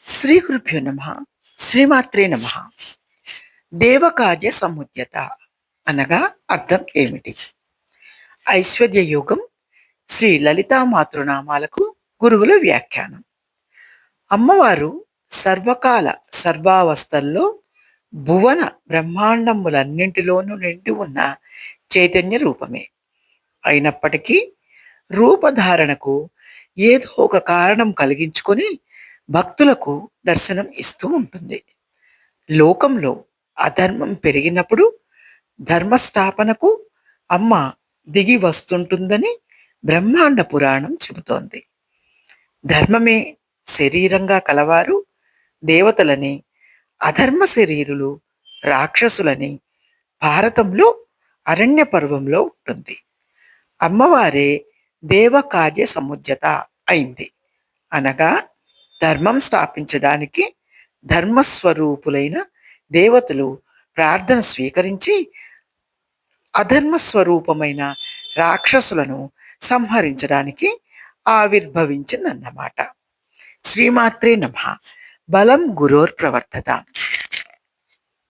శ్రీ గురుభ్యో నమ. శ్రీమాత్రే నమ. దేవకార్య సముద్యత అనగా అర్థం ఏమిటి? ఐశ్వర్య యోగం శ్రీ లలితా మాతృనామాలకు గురువుల వ్యాఖ్యానం. అమ్మవారు సర్వకాల సర్వావస్థల్లో భువన బ్రహ్మాండములన్నింటిలోనూ నిండి ఉన్న చైతన్య రూపమే అయినప్పటికీ రూపధారణకు ఏదో ఒక కారణం కలిగించుకొని భక్తులకు దర్శనం ఇస్తూ ఉంటుంది. లోకంలో అధర్మం పెరిగినప్పుడు ధర్మస్థాపనకు అమ్మ దిగి వస్తుంటుందని బ్రహ్మాండ పురాణం చెబుతోంది. ధర్మమే శరీరంగా కలవారు దేవతలని, అధర్మ శరీరులు రాక్షసులని భారతంలో అరణ్య పర్వంలో ఉంటుంది. అమ్మవారే దేవకార్య సముద్యత అయింది. అనగా ధర్మం స్థాపించడానికి ధర్మస్వరూపులైన దేవతలు ప్రార్థన స్వీకరించి అధర్మస్వరూపమైన రాక్షసులను సంహరించడానికి ఆవిర్భవించిందన్నమాట. శ్రీమాత్రే నమః. బలం గురోర్ ప్రవర్తత.